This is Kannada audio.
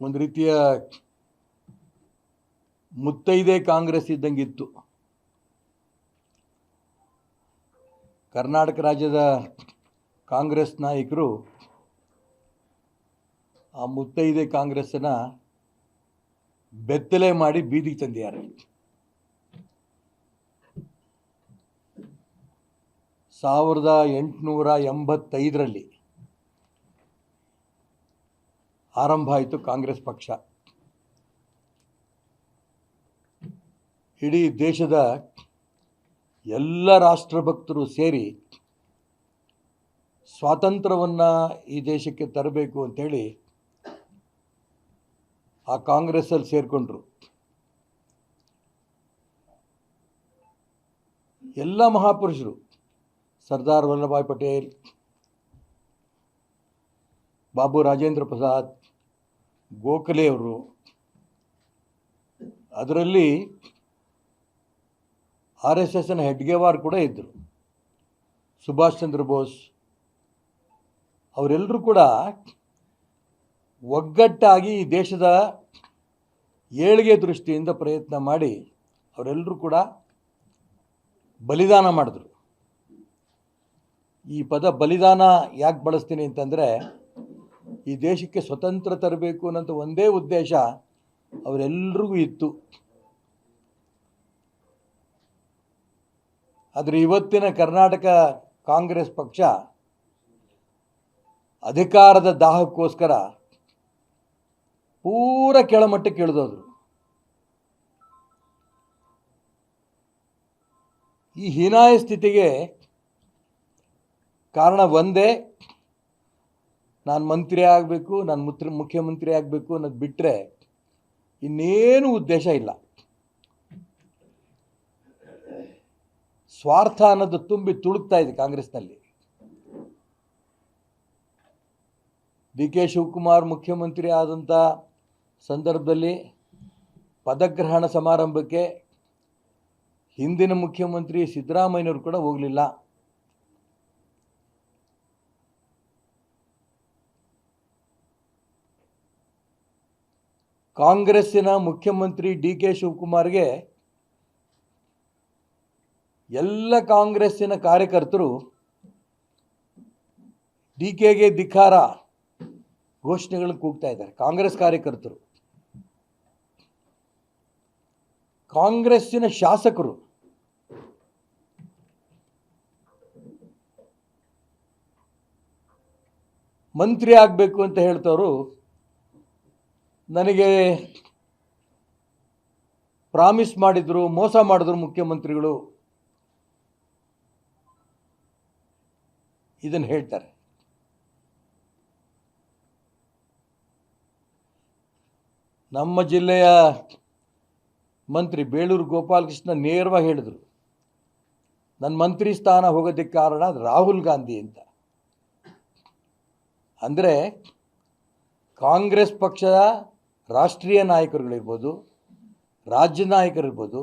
ಒಂದು ರೀತಿಯ ಮುತ್ತೈದೆ ಕಾಂಗ್ರೆಸ್ ಇದ್ದಂಗಿತ್ತು. ಕರ್ನಾಟಕ ರಾಜ್ಯದ ಕಾಂಗ್ರೆಸ್ ನಾಯಕರು ಆ ಮುತ್ತೈದೆ ಕಾಂಗ್ರೆಸ್ಸನ್ನು ಬೆತ್ತಲೆ ಮಾಡಿ ಬೀದಿಗೆ ತಂದಿದ್ದಾರೆ. 1885ರಲ್ಲಿ ಆರಂಭ ಆಯಿತು ಕಾಂಗ್ರೆಸ್ ಪಕ್ಷ. ಇಡೀ ದೇಶದ ಎಲ್ಲ ರಾಷ್ಟ್ರಭಕ್ತರು ಸೇರಿ ಸ್ವಾತಂತ್ರ್ಯವನ್ನು ಈ ದೇಶಕ್ಕೆ ತರಬೇಕು ಅಂಥೇಳಿ ಆ ಕಾಂಗ್ರೆಸ್ಸಲ್ಲಿ ಸೇರಿಕೊಂಡ್ರು. ಎಲ್ಲ ಮಹಾಪುರುಷರು, ಸರ್ದಾರ್ ವಲ್ಲಭಭಾಯ್ ಪಟೇಲ್, ಬಾಬು ರಾಜೇಂದ್ರ ಪ್ರಸಾದ್, ಗೋಖಲೆ ಅವರು, ಅದರಲ್ಲಿ RSSನ ಹೆಡ್ಗೇವಾರ್ ಕೂಡ ಇದ್ದರು, ಸುಭಾಷ್ ಚಂದ್ರ ಬೋಸ್, ಅವರೆಲ್ಲರೂ ಕೂಡ ಒಗ್ಗಟ್ಟಾಗಿ ಈ ದೇಶದ ಏಳಿಗೆ ದೃಷ್ಟಿಯಿಂದ ಪ್ರಯತ್ನ ಮಾಡಿ ಅವರೆಲ್ಲರೂ ಕೂಡ ಬಲಿದಾನ ಮಾಡಿದ್ರು. ಈ ಪದ ಬಲಿದಾನ ಯಾಕೆ ಬಳಸ್ತೀನಿ ಅಂತಂದರೆ, ಈ ದೇಶಕ್ಕೆ ಸ್ವತಂತ್ರ ತರಬೇಕು ಅನ್ನೋಂಥ ಒಂದೇ ಉದ್ದೇಶ ಅವರೆಲ್ಲರಿಗೂ ಇತ್ತು. ಆದರೆ ಇವತ್ತಿನ ಕರ್ನಾಟಕ ಕಾಂಗ್ರೆಸ್ ಪಕ್ಷ ಅಧಿಕಾರದ ದಾಹಕ್ಕೋಸ್ಕರ ಪೂರ ಕೆಳಮಟ್ಟಕ್ಕೆ ಇಳಿದೋದ್ರು. ಈ ಹೀನಾಯ ಸ್ಥಿತಿಗೆ ಕಾರಣ ಒಂದೇ, ನಾನು ಮಂತ್ರಿ ಆಗಬೇಕು, ನಾನು ಮುಖ್ಯಮಂತ್ರಿ ಆಗಬೇಕು ಅನ್ನೋದು ಬಿಟ್ಟರೆ ಇನ್ನೇನು ಉದ್ದೇಶ ಇಲ್ಲ. ಸ್ವಾರ್ಥ ಅನ್ನೋದು ತುಂಬಿ ತುಳುಕ್ತಾ ಇದೆ ಕಾಂಗ್ರೆಸ್ನಲ್ಲಿ. DK ಶಿವಕುಮಾರ್ ಮುಖ್ಯಮಂತ್ರಿ ಆದಂಥ ಸಂದರ್ಭದಲ್ಲಿ ಪದಗ್ರಹಣ ಸಮಾರಂಭಕ್ಕೆ ಹಿಂದಿನ ಮುಖ್ಯಮಂತ್ರಿ ಸಿದ್ದರಾಮಯ್ಯನವರು ಕೂಡ ಹೋಗಲಿಲ್ಲ. ಕಾಂಗ್ರೆಸ್ಸಿನ ಮುಖ್ಯಮಂತ್ರಿ DK ಶಿವಕುಮಾರ್ಗೆ ಎಲ್ಲ ಕಾಂಗ್ರೆಸ್ಸಿನ ಕಾರ್ಯಕರ್ತರು DKಗೆ ಧಿಕ್ಕಾರ ಘೋಷಣೆಗಳನ್ನು ಕೂಗ್ತಾ ಇದ್ದಾರೆ. ಕಾಂಗ್ರೆಸ್ ಕಾರ್ಯಕರ್ತರು, ಕಾಂಗ್ರೆಸ್ಸಿನ ಶಾಸಕರು, ಮಂತ್ರಿ ಆಗಬೇಕು ಅಂತ ಹೇಳ್ತವರು ನನಗೆ ಪ್ರಾಮಿಸ್ ಮಾಡಿದ್ರು, ಮೋಸ ಮಾಡಿದ್ರು ಮುಖ್ಯಮಂತ್ರಿಗಳು, ಇದನ್ನು ಹೇಳ್ತಾರೆ. ನಮ್ಮ ಜಿಲ್ಲೆಯ ಮಂತ್ರಿ ಬೇಳೂರು ಗೋಪಾಲಕೃಷ್ಣ ನೇರವಾಗಿ ಹೇಳಿದರು, ನನ್ನ ಮಂತ್ರಿ ಸ್ಥಾನ ಹೋಗೋದಕ್ಕೆ ಕಾರಣ ರಾಹುಲ್ ಗಾಂಧಿ ಅಂತ. ಅಂದರೆ ಕಾಂಗ್ರೆಸ್ ಪಕ್ಷದ ರಾಷ್ಟ್ರೀಯ ನಾಯಕರುಗಳಿರ್ಬೋದು, ರಾಜ್ಯ ನಾಯಕರಿರ್ಬೋದು,